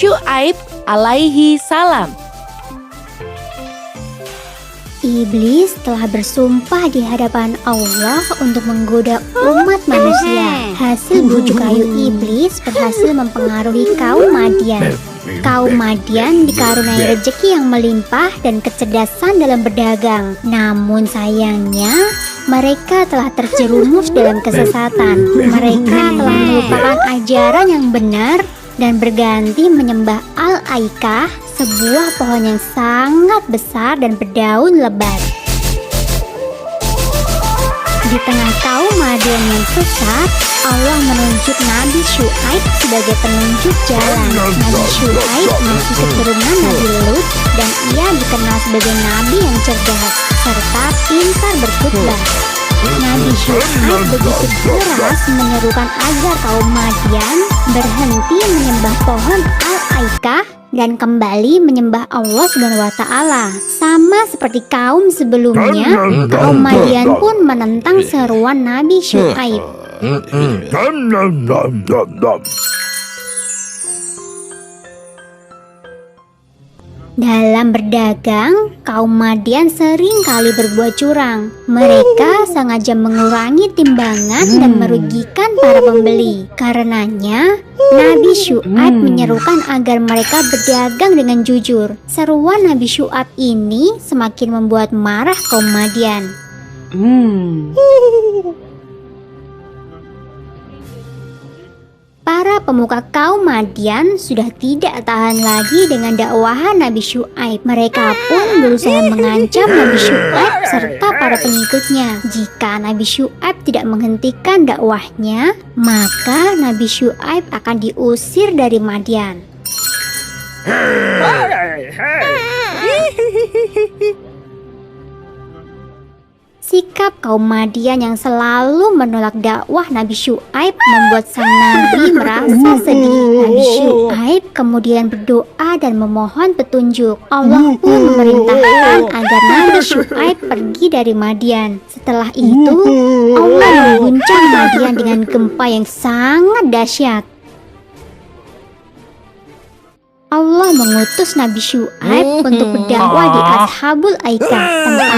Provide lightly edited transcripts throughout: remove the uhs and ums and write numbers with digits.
Syuaib alaihi salam. Iblis telah bersumpah di hadapan Allah untuk menggoda umat manusia. Hasil bujuk rayu iblis berhasil mempengaruhi kaum Madian. Kaum Madian dikaruniai rezeki yang melimpah dan kecerdasan dalam berdagang. Namun sayangnya, mereka telah terjerumus dalam kesesatan. Mereka telah melupakan ajaran yang benar dan berganti menyembah Al-Aikah, sebuah pohon yang sangat besar dan berdaun lebat. Di tengah kaum Madian yang sesat, Allah menunjuk Nabi Syuaib sebagai penunjuk jalan. Nabi Syuaib masih keturunan Nabi Lut dan ia dikenal sebagai nabi yang cerdas serta pintar berkhutbah. Nabi Syuaib begitu keras menyerukan agar kaum Madian berhenti menyembah pohon Al-Aikah dan kembali menyembah Allah SWT. Sama seperti kaum sebelumnya, kaum Madian pun menentang seruan Nabi Syuaib. Dalam berdagang, kaum Madian sering kali berbuat curang. Mereka sengaja mengurangi timbangan dan merugikan para pembeli. Karenanya, Nabi Syuaib menyerukan agar mereka berdagang dengan jujur. Seruan Nabi Syuaib ini semakin membuat marah kaum Madian. Para pemuka kaum Madian sudah tidak tahan lagi dengan dakwahan Nabi Syuaib. Mereka pun berusaha mengancam Nabi Syuaib serta para pengikutnya. Jika Nabi Syuaib tidak menghentikan dakwahnya, maka Nabi Syuaib akan diusir dari Madian. Sikap kaum Madian yang selalu menolak dakwah Nabi Syuaib membuat sang Nabi merasa sedih. Nabi Syuaib kemudian berdoa dan memohon petunjuk. Allah pun memerintahkan agar Nabi Syuaib pergi dari Madian. Setelah itu, Allah mengguncang Madian dengan gempa yang sangat dahsyat. Allah mengutus Nabi Syuaib untuk berdakwah di Ashabul Aikah. Tempat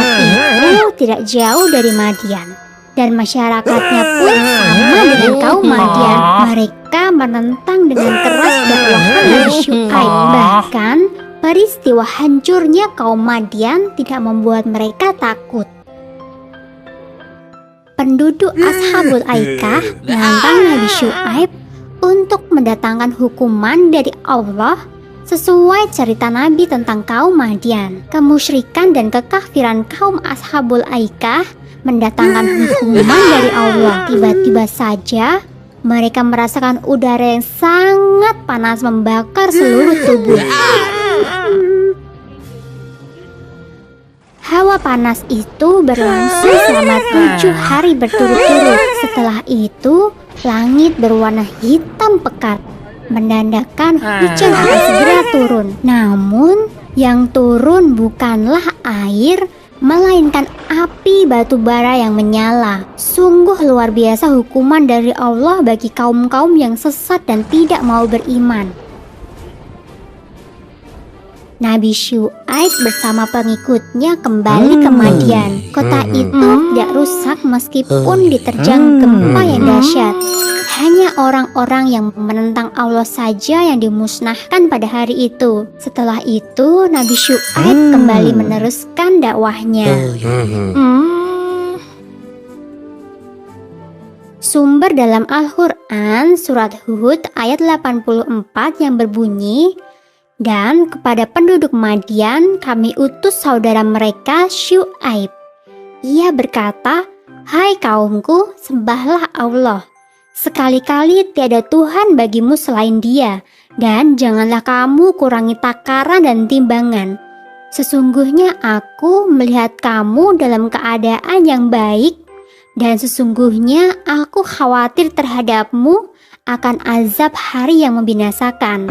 itu tidak jauh dari Madian, dan masyarakatnya pun sama dengan kaum Madian. Mereka menentang dengan keras dakwah Nabi Syuaib. Bahkan peristiwa hancurnya kaum Madian tidak membuat mereka takut. Penduduk Ashabul Aikah menantang Nabi Syuaib untuk mendatangkan hukuman dari Allah sesuai cerita Nabi tentang kaum Madian. Kemusyrikan dan kekafiran kaum Ashabul Aikah mendatangkan hukuman dari Allah. Tiba-tiba saja mereka merasakan udara yang sangat panas membakar seluruh tubuh. Hawa panas itu berlangsung selama 7 hari berturut-turut. Setelah itu, langit berwarna hitam pekat, menandakan hujan akan segera turun. Namun, yang turun bukanlah air, melainkan api batu bara yang menyala. Sungguh luar biasa hukuman dari Allah bagi kaum-kaum yang sesat dan tidak mau beriman. Nabi Syuaib bersama pengikutnya kembali ke Madian. Kota itu tidak rusak meskipun diterjang gempa yang dahsyat. Hanya orang-orang yang menentang Allah saja yang dimusnahkan pada hari itu. Setelah itu, Nabi Syuaib kembali meneruskan dakwahnya. Sumber dalam Al-Quran surat Hud ayat 84 yang berbunyi, "Dan kepada penduduk Madian kami utus saudara mereka Syuaib. Ia berkata, 'Hai kaumku, sembahlah Allah. Sekali-kali tiada Tuhan bagimu selain Dia, dan janganlah kamu kurangi takaran dan timbangan. Sesungguhnya aku melihat kamu dalam keadaan yang baik, dan sesungguhnya aku khawatir terhadapmu akan azab hari yang membinasakan.'"